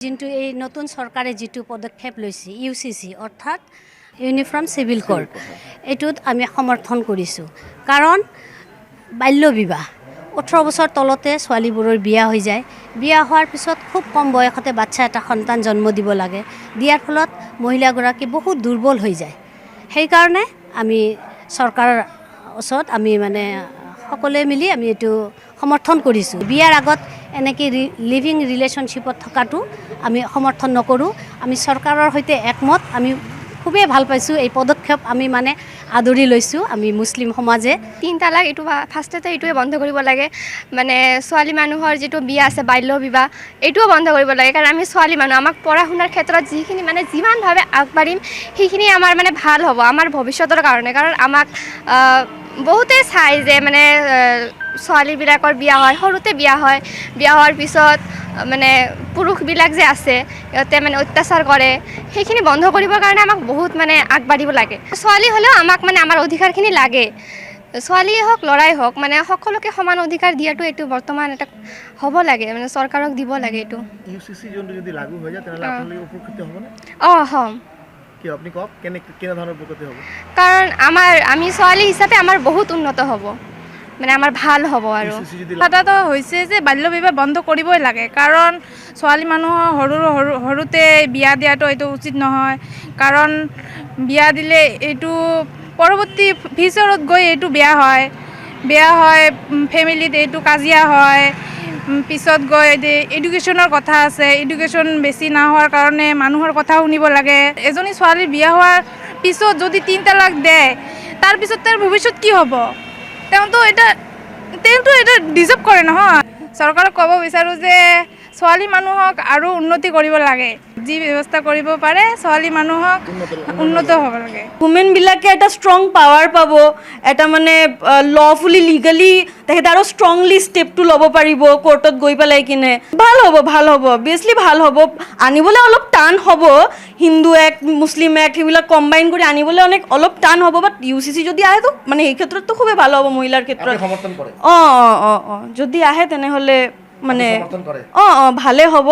কিন্তু এই নতুন চৰকাৰে যেটো পদক্ষেপ লৈছে ইউসিসি অৰ্থাৎ ইউনিফৰ্ম সিভিল কোড এটোত আমি সমৰ্থন কৰিছো কাৰণ বাল্য বিবাহ 18 বছৰ তলতে ছোৱালীবোৰৰ বিয়া হৈ যায় বিয়া হোৱাৰ পিছত খুব কম বয়সতে বাচ্চা এটা সন্তান জন্ম দিব লাগে দিয়াৰ ফলত মহিলাগৰাকী বহুত দুৰ্বল হৈ যায় সেই কাৰণে আমি চৰকাৰৰ ওচৰত আমি মানে সকলোৱে মিলি আমি এটো সমৰ্থন কৰিছো বিয়াৰ আগত এনেকৈ লিভিং ৰিলেশনশিপত থকাটো আমি সমৰ্থন নকৰো আমি চৰকাৰৰ সৈতে একমত আমি খুবেই ভাল পাইছো এই পদক্ষেপ আমি মানে আদৰি লৈছো আমি মুসলিম সমাজে 3 তালাক এটো ফাৰ্ষ্টতে এটোৱে বন্ধ কৰিব লাগে মানে ছোৱালী মানুহৰ যেটো বিয়া আছে বাল্য বিবাহ এটোও বন্ধ কৰিব লাগে কাৰণ আমি ছোৱালী মানুহ আমাক পঢ়া শুনাৰ ক্ষেত্ৰত যিখিনি মানে যিমান ভাবে আগবাঢ়িম সেইখিনি আমাৰ মানে ভাল হ'ব আমাৰ ভৱিষ্যতৰ কাৰণে কাৰণ আমাক বহুতে চাই যে মানে ছোৱালীবিলাকৰ বিয়া হয় সৰুতে বিয়া হোৱাৰ পিছত মানে পুৰুষবিলাক যে আছে ইহঁতে মানে অত্যাচাৰ কৰে সেইখিনি বন্ধ কৰিবৰ কাৰণে আমাক বহুত মানে আগবাঢ়িব লাগে ছোৱালী হ'লেও আমাক মানে আমাৰ অধিকাৰখিনি লাগে ছোৱালীয়ে হওক ল'ৰাই হওক মানে সকলোকে সমান অধিকাৰ দিয়াটো এইটো বৰ্তমান এটা হ'ব লাগে মানে চৰকাৰক দিব লাগে এইটো ইউসিসি যোনটো যদি লাগু হৈ যায় তেনহলে আপোনালোকে উপকৃত হ'ব না হম কি আপনি কক কেনে ধৰণৰ উপকৃত হ'ব কাৰণ আমি ছোৱালী হিচাপে আমাৰ বহুত উন্নত হ'ব মানে আমাৰ ভাল হ'ব আৰু কথাটো হৈছে যে বাল্য বিবাহ বন্ধ কৰিবই লাগে কাৰণ ছোৱালী মানুহৰ সৰুতে বিয়া দিয়াটো এইটো উচিত নহয় কাৰণ বিয়া দিলে এইটো পৰৱৰ্তী ফিউচাৰত গৈ এইটো বেয়া হয় ফ্যামিলিত এইটো কাজিয়া হয় পিছত গৈ এডুকেশ্যনৰ কথা আছে এডুকেশ্যন বেছি না হোৱাৰ কাৰণে মানুহৰ কথা শুনিব লাগে এজনী ছোৱালী বিয়া হোৱাৰ পিছত যদি 3 তালাক দেয় তাৰ পিছত তাৰ ভৱিষ্যত কি হ'ব তেওঁতো এটা ডিজাৰ্ভ কৰে নহয় চৰকাৰক ক'ব বিচাৰোঁ যে ছোৱালী মানুহক আৰু উন্নতি কৰিব লাগে যি ব্যৱস্থা কৰিব পাৰে ছোৱালী মানুহক উন্নত হ'ব লাগে ওমেন বিলাকে এটা ষ্ট্ৰং পাৱাৰ পাব এটা মানে লফুলি লিগালি তেখেতে আৰু ষ্ট্ৰংলি ষ্টেপটো ল'ব পাৰিব কোৰ্টত গৈ পেলাই কিনে ভাল হ'ব অবভিয়াছলি ভাল হ'ব আনিবলৈ অলপ টান হ'ব হিন্দু এক্ট মুছলিম এক্ট সেইবিলাক কম্বাইন কৰি আনিবলৈ অলপ টান হ'ব বাট ইউসিসি যদি আহে তো মানে এই ক্ষেত্ৰতো খুবেই ভাল হ'ব মহিলাৰ ক্ষেত্ৰত সমৰ্থন কৰে যদি আহে তেনেহ'লে মানে ভালে হ'ব